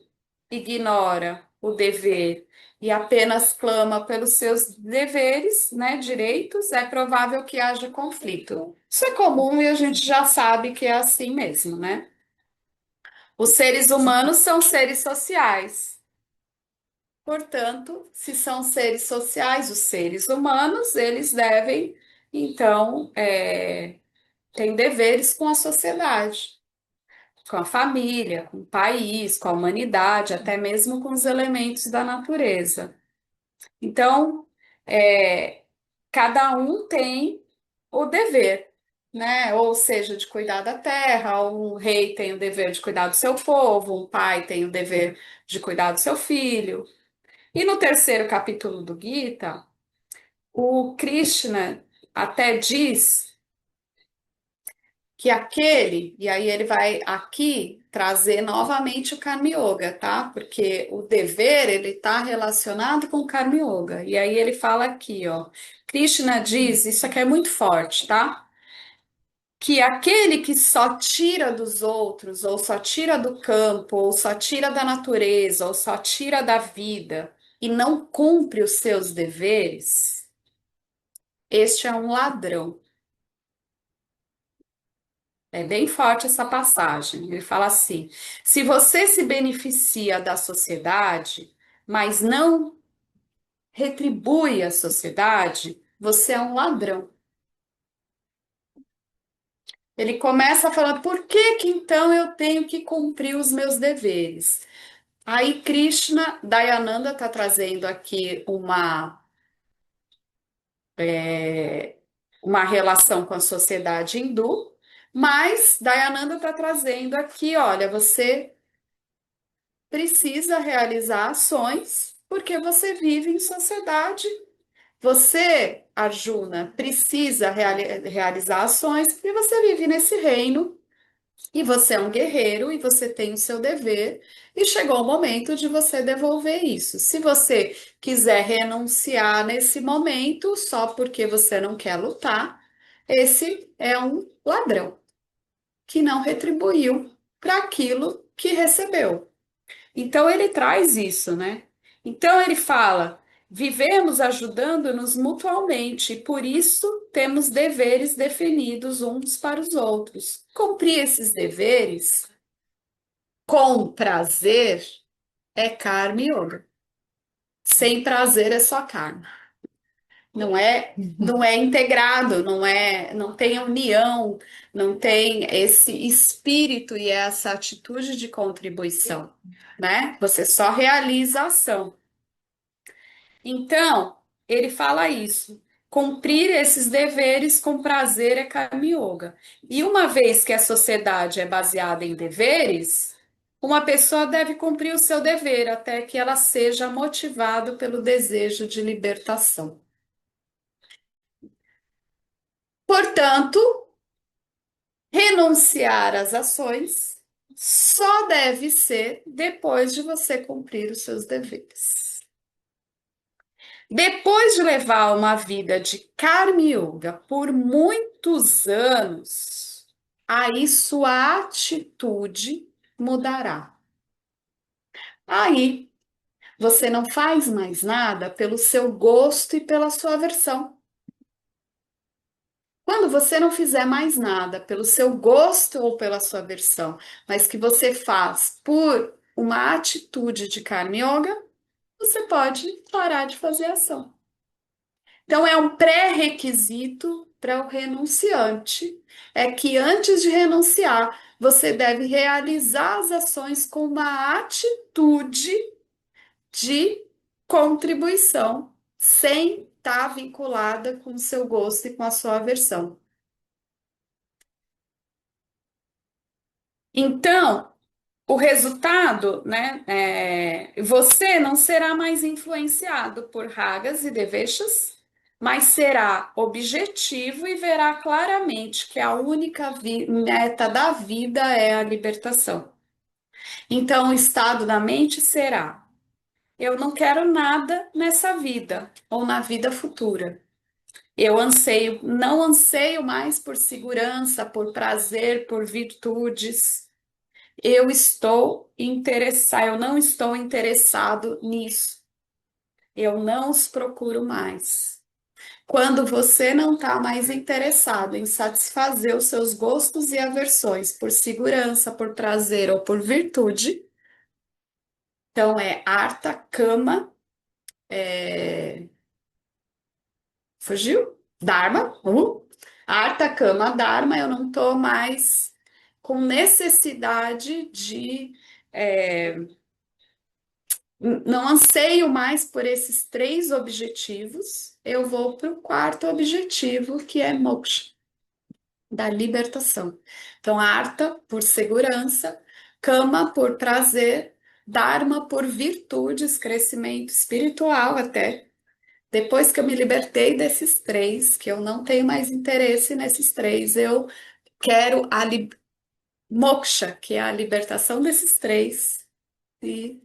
ignora o dever e apenas clama pelos seus deveres, né, direitos, é provável que haja conflito. Isso é comum e a gente já sabe que é assim mesmo, né? Os seres humanos são seres sociais. Portanto, se são seres sociais, os seres humanos, eles devem, então, têm deveres com a sociedade, com a família, com o país, com a humanidade, até mesmo com os elementos da natureza. Então, é, cada um tem o dever, né? Ou seja, de cuidar da terra, um rei tem o dever de cuidar do seu povo, um pai tem o dever de cuidar do seu filho. E no terceiro capítulo do Gita, o Krishna até diz que aquele, e aí ele vai aqui trazer novamente o Karma Yoga, tá? Porque o dever, ele está relacionado com o Karma Yoga. E aí ele fala aqui, ó, Krishna diz, isso aqui é muito forte, tá? Que aquele que só tira dos outros, ou só tira do campo, ou só tira da natureza, ou só tira da vida, e não cumpre os seus deveres, este é um ladrão. É bem forte essa passagem. Ele fala assim: se você se beneficia da sociedade, mas não retribui a sociedade, você é um ladrão. Ele começa a falar: por que que então eu tenho que cumprir os meus deveres? Aí Krishna, Dayananda está trazendo aqui uma relação com a sociedade hindu, mas Dayananda está trazendo aqui: olha, você precisa realizar ações porque você vive em sociedade. Você, Arjuna, precisa realizar ações porque você vive nesse reino e você é um guerreiro e você tem o seu dever. E chegou o momento de você devolver isso. Se você quiser renunciar nesse momento só porque você não quer lutar, esse é um ladrão que não retribuiu para aquilo que recebeu. Então ele traz isso, né? Então ele fala: vivemos ajudando-nos mutualmente, e por isso temos deveres definidos uns para os outros. Cumprir esses deveres com prazer é karma yoga. Sem prazer é só karma. Não é integrado, não tem união, não tem esse espírito e essa atitude de contribuição, né? Você só realiza a ação. Então, ele fala isso. Cumprir esses deveres com prazer é karma yoga. E uma vez que a sociedade é baseada em deveres, uma pessoa deve cumprir o seu dever até que ela seja motivada pelo desejo de libertação. Portanto, renunciar às ações só deve ser depois de você cumprir os seus deveres. Depois de levar uma vida de Karma Yoga por muitos anos, aí sua atitude mudará. Aí você não faz mais nada pelo seu gosto e pela sua aversão. Quando você não fizer mais nada pelo seu gosto ou pela sua aversão, mas que você faz por uma atitude de Karma Yoga, você pode parar de fazer ação. Então, é um pré-requisito para o renunciante. É que antes de renunciar, você deve realizar as ações com uma atitude de contribuição, sem estar vinculada com o seu gosto e com a sua aversão. Então, o resultado, né, você não será mais influenciado por ragas e devechas, mas será objetivo e verá claramente que a única meta da vida é a libertação. Então, o estado da mente será: eu não quero nada nessa vida ou na vida futura. Eu anseio, não anseio mais por segurança, por prazer, por virtudes. Eu não estou interessado nisso. Eu não os procuro mais. Quando você não está mais interessado em satisfazer os seus gostos e aversões por segurança, por prazer ou por virtude, então é arta, kama, fugiu? Dharma, arta, kama, dharma, eu não estou mais com necessidade de é, não anseio mais por esses três objetivos, eu vou para o quarto objetivo, que é moksha, da libertação. Então, artha por segurança, kama por prazer, dharma por virtudes, crescimento espiritual até. Depois que eu me libertei desses três, que eu não tenho mais interesse nesses três, eu quero a moksha, que é a libertação desses três, e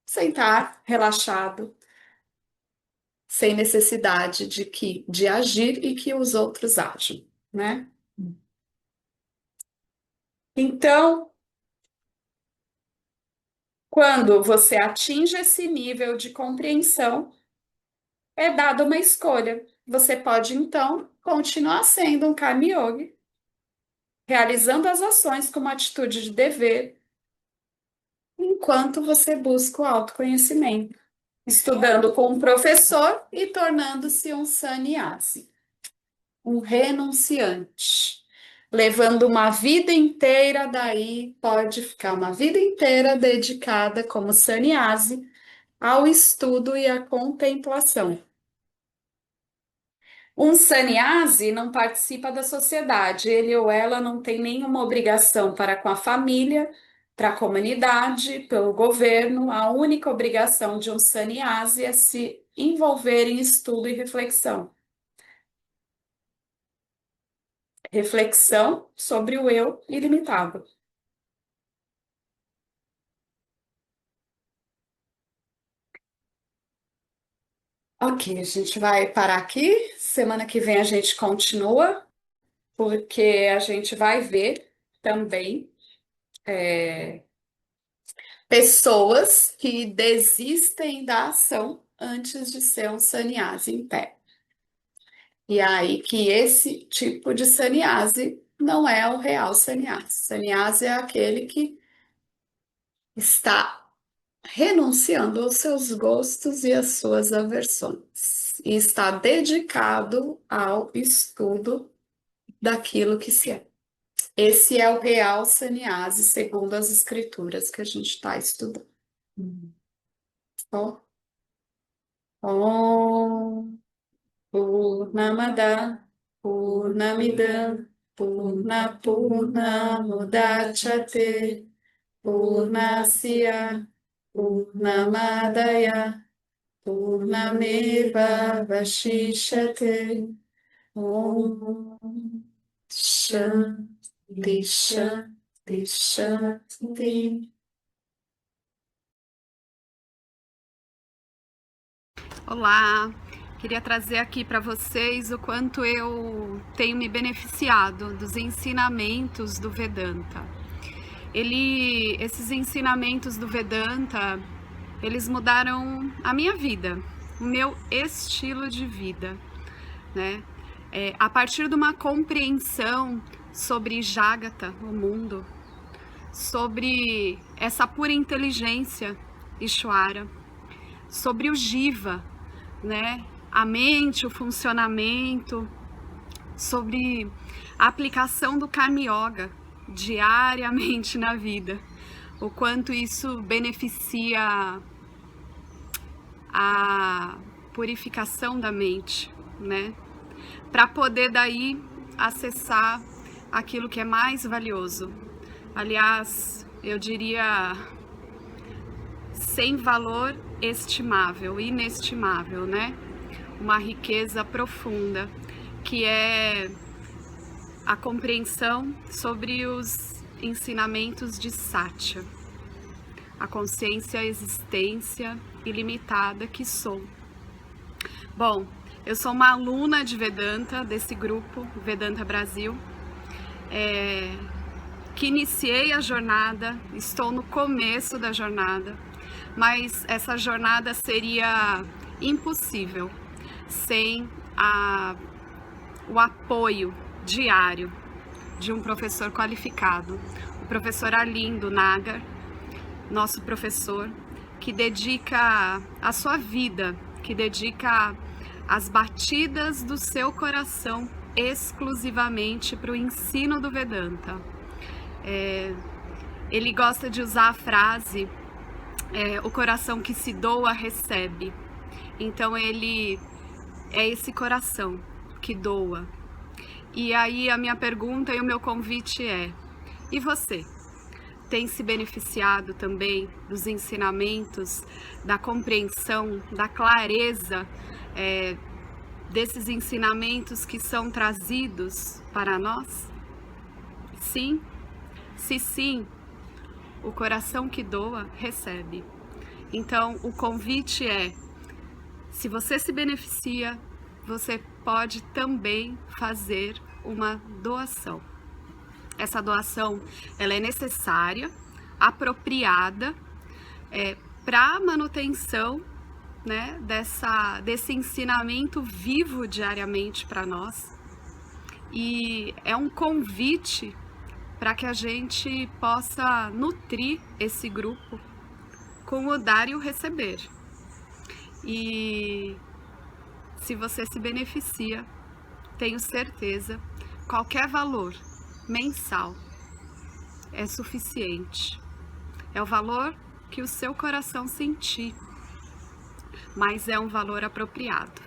sentar relaxado sem necessidade de agir e que os outros ajam, né? Então, quando você atinge esse nível de compreensão, é dada uma escolha. Você pode, então, continuar sendo um karma yogi, realizando as ações com uma atitude de dever, enquanto você busca o autoconhecimento, estudando com um professor e tornando-se um sannyasi, um renunciante. Levando uma vida inteira, daí pode ficar uma vida inteira dedicada como sannyasi ao estudo e à contemplação. Um sannyasi não participa da sociedade, ele ou ela não tem nenhuma obrigação para com a família, para a comunidade, pelo governo. A única obrigação de um sannyasi é se envolver em estudo e reflexão. Reflexão sobre o eu ilimitado. Ok, a gente vai parar aqui. Semana que vem a gente continua, porque a gente vai ver também pessoas que desistem da ação antes de ser um sannyasi em pé. E aí que esse tipo de sannyasi não é o real sannyasi. Sannyasi é aquele que está renunciando aos seus gostos e às suas aversões e está dedicado ao estudo daquilo que se é. Esse é o real sannyasi, segundo as escrituras que a gente está estudando. Ó, Om Purnamada Purnamidam Purna Purnamudachyate Purnasya Purnamadaya Purnameva Vashishyate Om Shanti Shanti Shanti. Olá, queria trazer aqui para vocês o quanto eu tenho me beneficiado dos ensinamentos do Vedanta. Esses ensinamentos do Vedanta, eles mudaram a minha vida, o meu estilo de vida, né? A partir de uma compreensão sobre Jagata, o mundo, sobre essa pura inteligência, Ishvara, sobre o Jiva, né? A mente, o funcionamento, sobre a aplicação do Karma Yoga diariamente na vida, o quanto isso beneficia a purificação da mente, né? Para poder daí acessar aquilo que é mais valioso, Aliás, eu diria sem valor estimável, inestimável, né? Uma riqueza profunda, que é a compreensão sobre os ensinamentos de Satya, a consciência, a existência ilimitada que sou. Bom, eu sou uma aluna de Vedanta, desse grupo Vedanta Brasil, que iniciei a jornada, estou no começo da jornada, mas essa jornada seria impossível sem o apoio diário de um professor qualificado, o professor Arlindo Nagar, nosso professor, que dedica a sua vida, que dedica as batidas do seu coração exclusivamente para o ensino do Vedanta. Ele gosta de usar a frase, o coração que se doa recebe. Então ele é esse coração que doa. E aí a minha pergunta e o meu convite é: e você? Tem se beneficiado também dos ensinamentos, da compreensão, da clareza desses ensinamentos que são trazidos para nós? Sim? Se sim, o coração que doa recebe. Então o convite é: se você se beneficia, você pode também fazer uma doação. Essa doação, ela é necessária, apropriada, para a manutenção, né, desse ensinamento vivo diariamente para nós. E é um convite para que a gente possa nutrir esse grupo com o dar e o receber. E se você se beneficia, tenho certeza, qualquer valor mensal é suficiente. É o valor que o seu coração sentir, mas é um valor apropriado.